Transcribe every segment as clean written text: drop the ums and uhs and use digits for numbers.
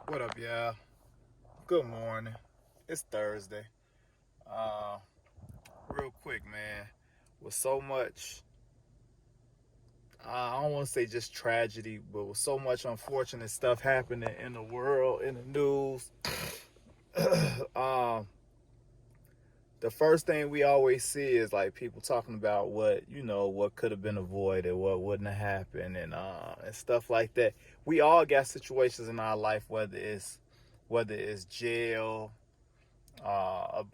What up, y'all? Good morning. It's Thursday. Uh, Real quick, man. With so much, I don't want to say just tragedy, but with so much unfortunate stuff happening in the world, in the news, um, the first thing we always see is like people talking about what could have been avoided, what wouldn't have happened, and stuff like that. We all got situations in our life, whether it's jail, a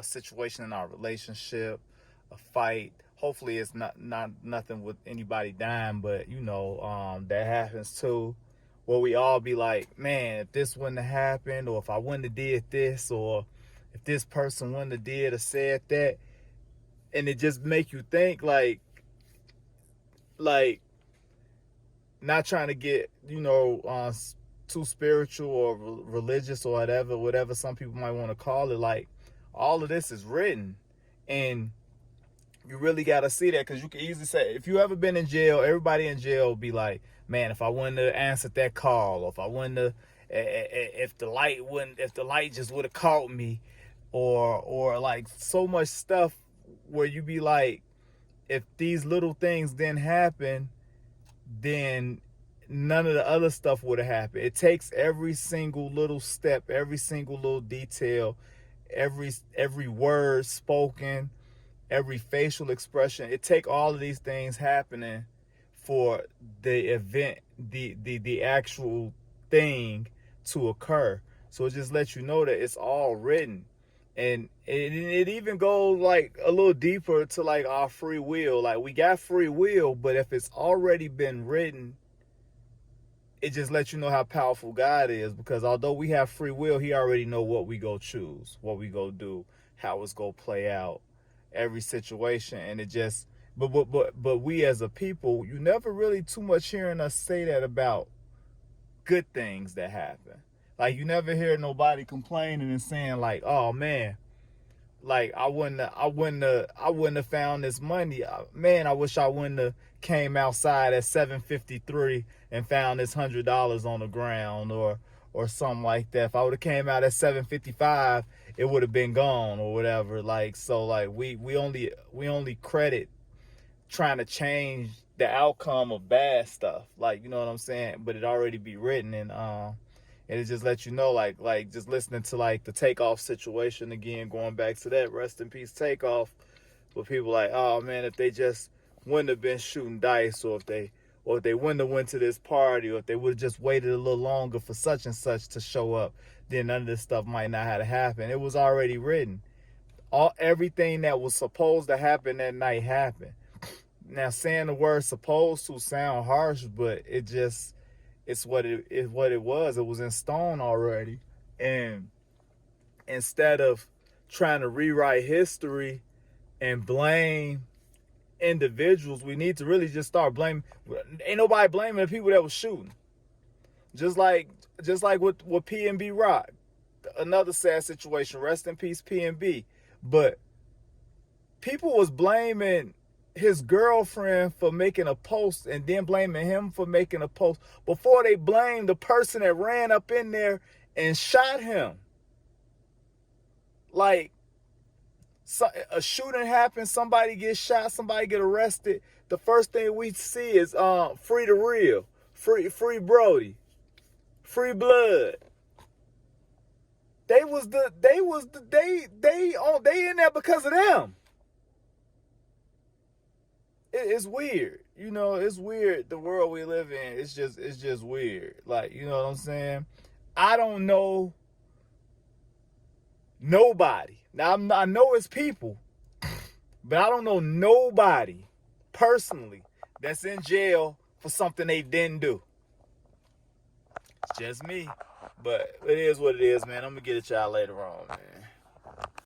situation in our relationship, a fight. Hopefully, it's not nothing with anybody dying, but that happens too. Where we all be like, man, if this wouldn't have happened, or if I wouldn't have did this, or if this person wouldn't have did or said that, and it just make you think like not trying to get too spiritual or religious or whatever some people might want to call it. Like all of this is written, and you really got to see that, because you can easily say, if you ever been in jail, everybody in jail will be like, man, if I wouldn't have answered that call, or if I wouldn't have, if the light just would have caught me, or like so much stuff where you be like, if these little things didn't happen, then none of the other stuff would have happened. It takes every single little step, every single little detail, every word spoken, every facial expression. It take all of these things happening for the event, the actual thing to occur. So it just lets you know that it's all written. And it even goes like a little deeper to like our free will. Like we got free will, but if it's already been written, it just lets you know how powerful God is, because although we have free will, he already know what we go choose, what we go do, how it's go play out, every situation. And it just, but we as a people, you never really too much hearing us say that about good things that happen. Like you never hear nobody complaining and saying like, oh man, like I wouldn't have found this money. Man, I wish I wouldn't have came outside at 7:53 and found this $100 on the ground, or something like that. If I would have came out at 7:55, it would have been gone or whatever. Like so, like we only credit trying to change the outcome of bad stuff. Like, you know what I'm saying? But it already be written, and it just lets you know, like just listening to like the Takeoff situation again, going back to that, rest in peace Takeoff, where people like, oh man, if they just wouldn't have been shooting dice, or if they wouldn't have went to this party, or if they would have just waited a little longer for such and such to show up, then none of this stuff might not have happened. It was already written. Everything that was supposed to happen that night happened. Now, saying the word supposed to sound harsh, but it's what it was. It was in stone already. And instead of trying to rewrite history and blame individuals, we need to really just start blaming. Ain't nobody blaming the people that was shooting. Just like with PNB Rock, another sad situation. Rest in peace, PNB. But people was blaming his girlfriend for making a post, and then blaming him for making a post, before they blamed the person that ran up in there and shot him. Like, a shooting happens, somebody gets shot, somebody get arrested. The first thing we see is free the real, free Brody, free blood. They in there because of them. It's weird. It's weird, the world we live in. It's just weird. Like, you know what I'm saying? I don't know nobody. Now, I know it's people, but I don't know nobody personally that's in jail for something they didn't do. It's just me. But it is what it is, man. I'm gonna get at y'all later on, man.